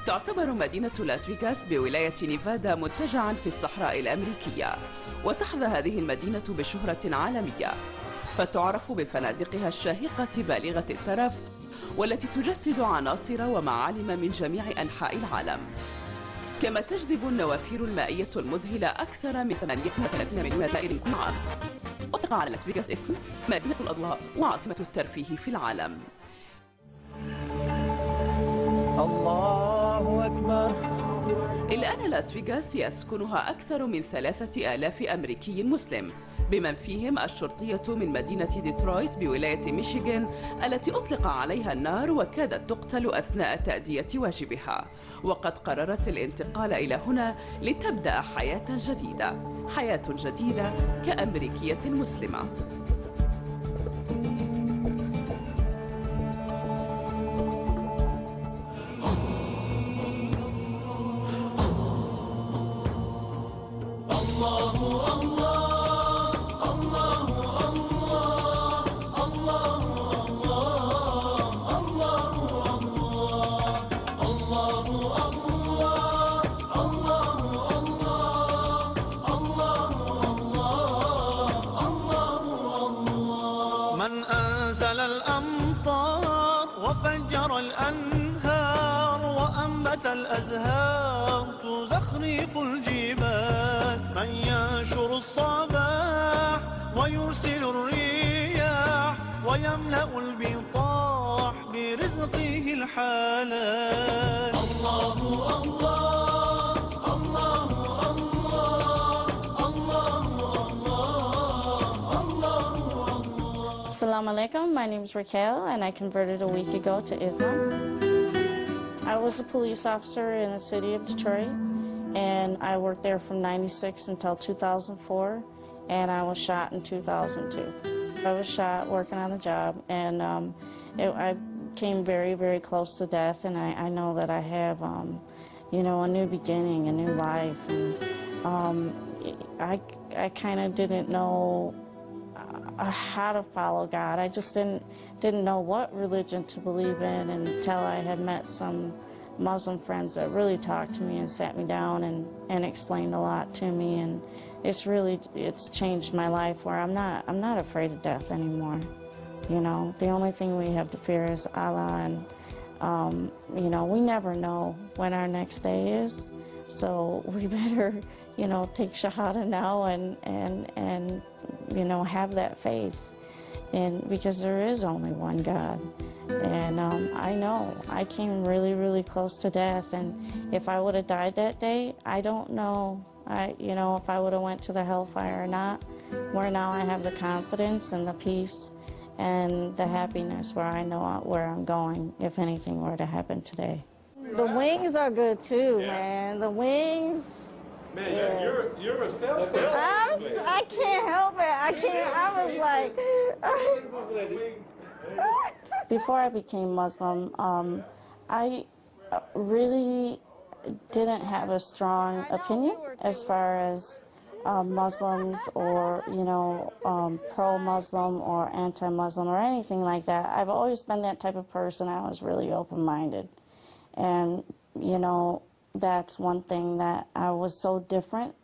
تعتبر مدينة لاس فيغاس بولاية نيفادا منتجعا في الصحراء الأمريكية، وتحظى هذه المدينة بشهرة عالمية، فتعرف بفنادقها الشاهقة بالغة الترف، والتي تجسد عناصر ومعالم من جميع أنحاء العالم. كما تجذب النوافير المائية المذهلة أكثر من 38 مليون زائر كل عام. أطلق على لاس فيغاس اسم مدينة الأضواء وعاصمة الترفيه في العالم. الله أكبر. الآن لاس فيغاس يسكنها أكثر من 3000 أمريكي مسلم، بمن فيهم الشرطية من مدينة ديترويت بولاية ميشيغان التي أطلق عليها النار وكادت تقتل أثناء تأدية واجبها، وقد قررت الانتقال إلى هنا لتبدأ حياة جديدة كأمريكية مسلمة. من أنزل الأمطار وفجر الأنهار وأنبت الأزهار تزخرف الجبال، من ينشر الصباح ويرسل الرياح ويملأ البطاح برزقه الحلال. الله الله Assalamu alaikum, my name is Raquel and I converted a week ago to Islam. I was a police officer in the city of Detroit and I worked there from '96 until 2004 and I was shot in 2002. I was shot working on the job and I came very, very close to death, and I know that I have you know, a new beginning, a new life. And I kind of didn't know how to follow God. I just didn't know what religion to believe in until I had met some Muslim friends that really talked to me and sat me down and explained a lot to me, and it's changed my life where I'm not afraid of death anymore. You know, the only thing we have to fear is Allah, and you know, we never know when our next day is, so we better, you know, take Shahada now and you know, have that faith, and because there is only one God. And I know I came really, really close to death, and if I would have died that day, I don't know, you know, if I would have went to the hellfire or not, where now I have the confidence and the peace and the happiness where I know where I'm going if anything were to happen today. The wings are good too, man. The wings. Man, yeah. you're a self-centered. I can't help it. I was like. Before I became Muslim, I really didn't have a strong opinion as far as Muslims or, you know, pro-Muslim or anti-Muslim or anything like that. I've always been that type of person. I was really open-minded. And, you know, that's one thing that I was so different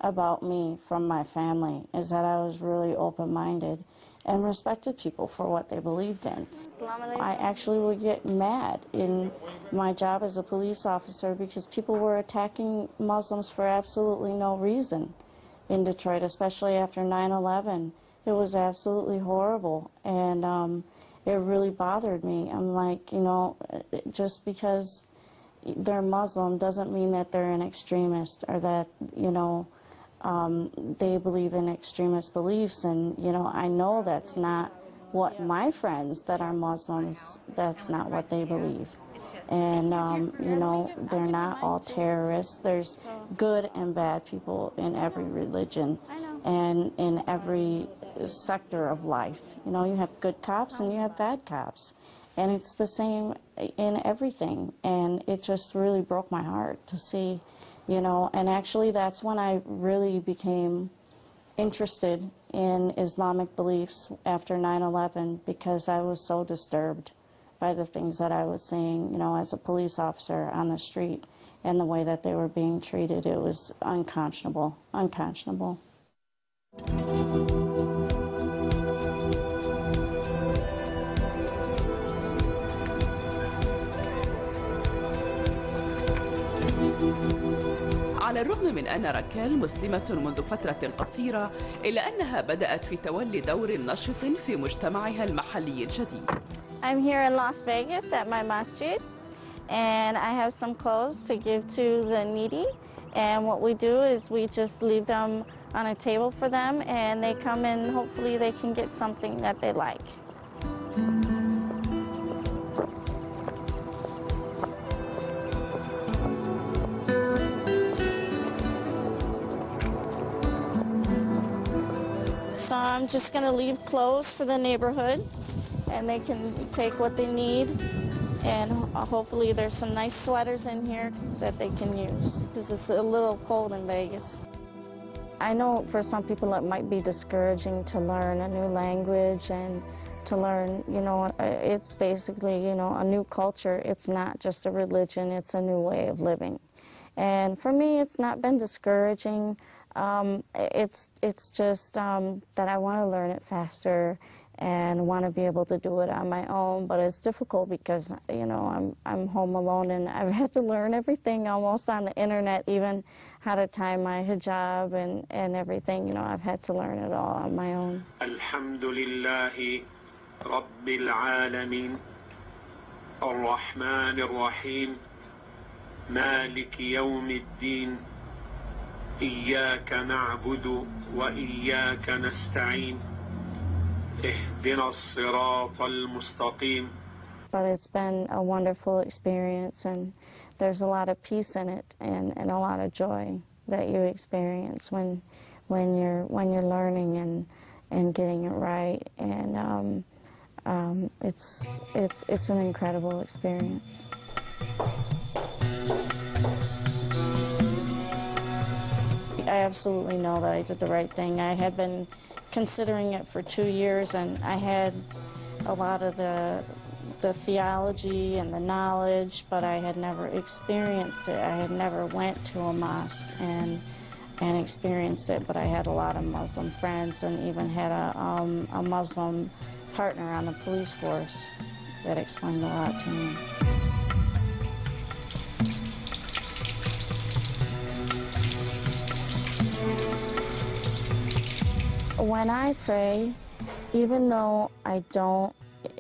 about me from my family, is that I was really open-minded and respected people for what they believed in. I actually would get mad in my job as a police officer because people were attacking Muslims for absolutely no reason in Detroit, especially after 9/11. It was absolutely horrible, and it really bothered me. I'm like, you know, just because they're Muslim doesn't mean that they're an extremist, or that, you know, they believe in extremist beliefs. And, you know, I know that's not what my friends that are Muslims, that's not what they believe. And, you know, they're not all terrorists. There's good and bad people in every religion and in every sector of life. You know, you have good cops and you have bad cops. And it's the same in everything. And it just really broke my heart to see, you know, and actually that's when I really became interested in Islamic beliefs after 9/11, because I was so disturbed by the things that I was seeing, you know, as a police officer on the street and the way that they were being treated. It was unconscionable, unconscionable. على الرغم من أن راكيل مسلمة منذ فترة قصيرة، إلا أنها بدأت في تولي دور نشط في مجتمعها المحلي الجديد. I'm here in Las Vegas at my masjid, and I have some clothes to give to the needy. And what we do is we just leave them on a table for them, and they come and hopefully they can get something that they like. So I'm just going to leave clothes for the neighborhood, and they can take what they need, and hopefully there's some nice sweaters in here that they can use, because it's a little cold in Vegas. I know for some people it might be discouraging to learn a new language and to learn, you know, it's basically, you know, a new culture. It's not just a religion, it's a new way of living. And for me, it's not been discouraging. It's just that I want to learn it faster and want to be able to do it on my own, but it's difficult because, you know, I'm home alone and I've had to learn everything almost on the internet, even how to tie my hijab and everything, you know, I've had to learn it all on my own. Alhamdulillahi Rabbil Alameen Ar-Rahman Ar-Rahim Malik Yawmiddin إياك نعبد وإياك نستعين اهدنا الصراط المستقيم. But it's been a wonderful experience, and there's a lot of peace in it and a lot of joy that you experience when you're learning and getting it right, and it's an incredible experience. I absolutely know that I did the right thing. I had been considering it for 2 years, and I had a lot of the theology and the knowledge, but I had never experienced it. I had never went to a mosque and experienced it, but I had a lot of Muslim friends and even had a Muslim partner on the police force that explained a lot to me. When I pray, even though I don't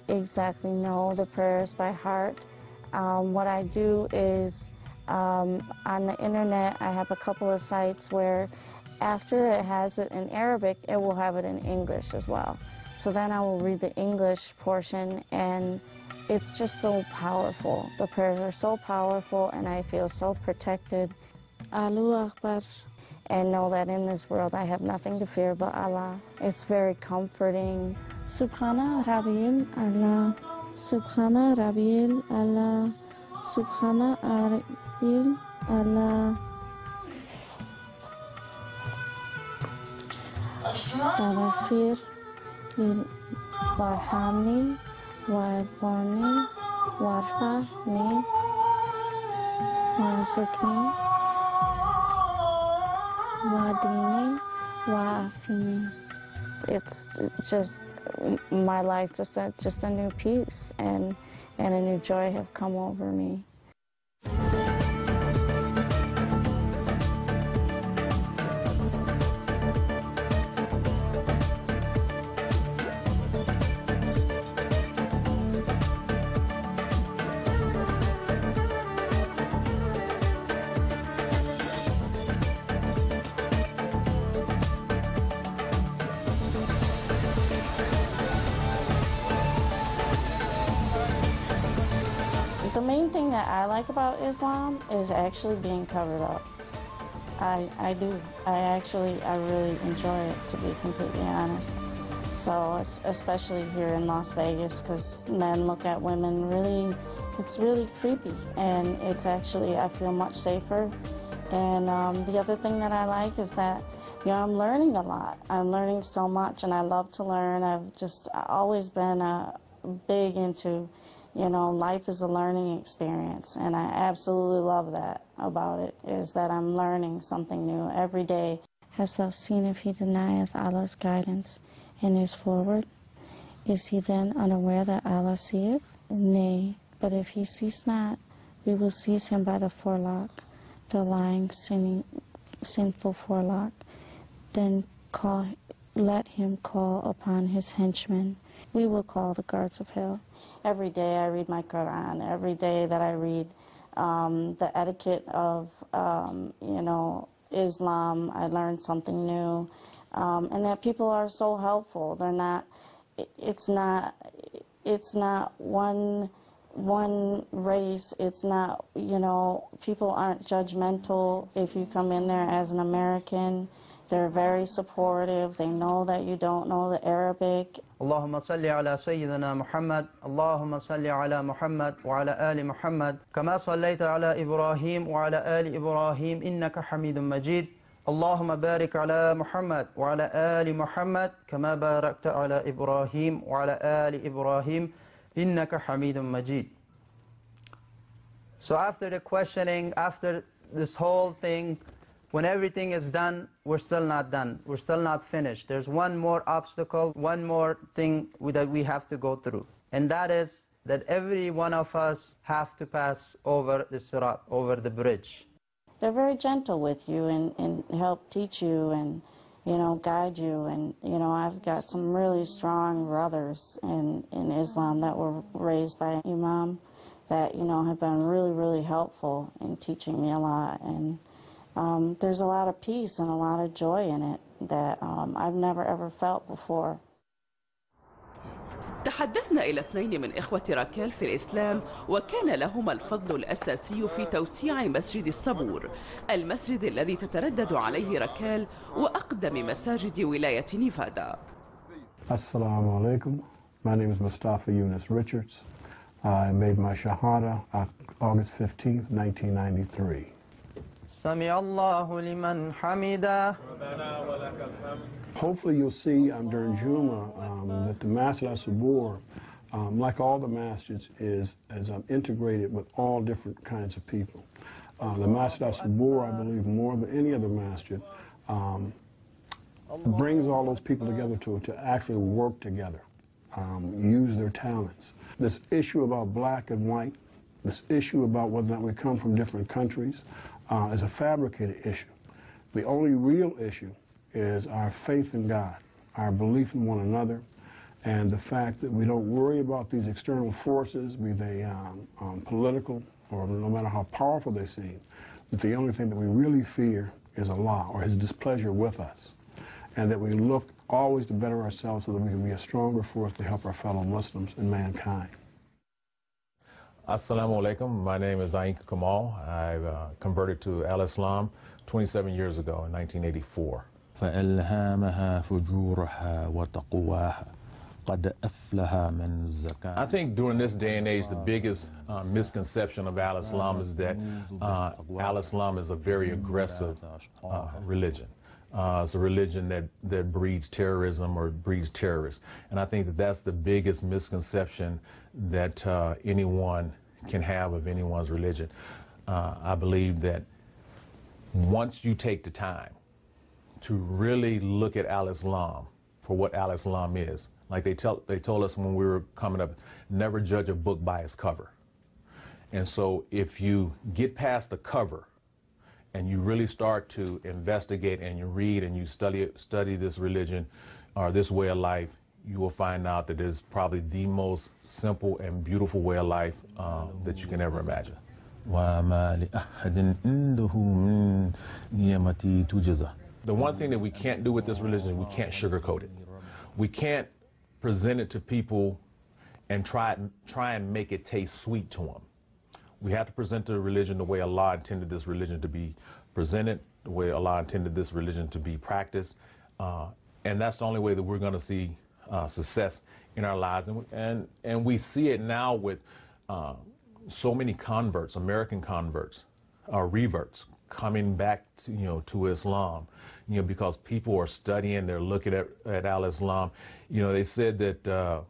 exactly know the prayers by heart, what I do is on the internet I have a couple of sites where after it has it in Arabic, it will have it in English as well. So then I will read the English portion, and it's just so powerful. The prayers are so powerful, and I feel so protected. Allahu Akbar. And know that in this world I have nothing to fear but Allah. It's very comforting. Subhana Rabbil Allah, Subhana Rabbil Allah, Subhana Rabbil Allah. Warfir lil warhamni warbani warfani warzuqni. It's just my life, just a new peace and a new joy have come over me. The main thing that I like about Islam is actually being covered up. I do. I really enjoy it, to be completely honest. So, especially here in Las Vegas, because men look at women really, it's really creepy. And it's actually, I feel much safer. And the other thing that I like is that, you know, I'm learning a lot. I'm learning so much, and I love to learn. I've always been big into, You know, life is a learning experience, and I absolutely love that about it, is that I'm learning something new every day. Hast thou seen if he denieth Allah's guidance and is forward? Is he then unaware that Allah seeth? Nay, but if he cease not, we will seize him by the forelock, the lying, sinful forelock. Then let him call upon his henchmen. We will call the guards of hell. Every day I read my Quran. Every day that I read the etiquette of, you know, Islam, I learn something new. And that people are so helpful. They're not, it's not one race. It's not, you know, people aren't judgmental if you come in there as an American. They're very supportive. They know that you don't know the Arabic. اللهم صل على سيدنا محمد اللهم صل على محمد وعلى آل محمد كما صليت على إبراهيم وعلى آل إبراهيم إنك حميد مجيد اللهم بارك على محمد وعلى آل محمد كما باركت على إبراهيم وعلى آل إبراهيم إنك حميد مجيد. So after the questioning, after this whole thing, when everything is done, we're still not done. We're still not finished. There's one more obstacle, one more thing that we have to go through. And that is that every one of us have to pass over the sirat, over the bridge. They're very gentle with you and help teach you and, you know, guide you. And, you know, I've got some really strong brothers in Islam that were raised by Imam that, you know, have been really, really helpful in teaching me a lot. And there's a lot of peace and a lot of joy in it that I've never ever felt before. تحدثنا إلى اثنين من إخوة راكيل في الإسلام وكان لهما الفضل الأساسي في توسيع مسجد الصبور، المسجد الذي تتردد عليه راكيل وأقدم مساجد ولاية نيفادا. Assalamu alaikum. My name is Mustafa Yunus Richards. I made my Shahada August 15th, 1993. Sami Allahu liman hamida. Hopefully you'll see during Juma that the Masjid al-Sabur, like all the masjids, is integrated with all different kinds of people. The Masjid al-Sabur, I believe, more than any other masjid, brings all those people together to actually work together, use their talents. This issue about black and white, this issue about whether or not we come from different countries, is a fabricated issue. The only real issue is our faith in God, our belief in one another, and the fact that we don't worry about these external forces, be they political or no matter how powerful they seem, that the only thing that we really fear is Allah or His displeasure with us, and that we look always to better ourselves so that we can be a stronger force to help our fellow Muslims and mankind. Assalamu alaikum. My name is Aink Kamal. I converted to Al-Islam 27 years ago in 1984. فألهمها فجورها وتقواها قد أفلح من زكاها. I think during this day and age, the biggest misconception of Al-Islam is that Al-Islam is a very aggressive religion. It's a religion that breeds terrorism or breeds terrorists. And I think that that's the biggest misconception that anyone can have of anyone's religion. I believe that once you take the time to really look at Al-Islam for what Al-Islam is, like they told us when we were coming up, never judge a book by its cover. And so if you get past the cover and you really start to investigate and you read and you study this religion or this way of life, you will find out that it is probably the most simple and beautiful way of life that you can ever imagine. The one thing that we can't do with this religion is we can't sugarcoat it. We can't present it to people and try and make it taste sweet to them. We have to present the religion the way Allah intended this religion to be presented, the way Allah intended this religion to be practiced, and that's the only way that we're going to see success in our lives. And we see it now with so many converts, American converts, reverts, coming back to, to Islam, because people are studying, they're looking at Al-Islam. They said that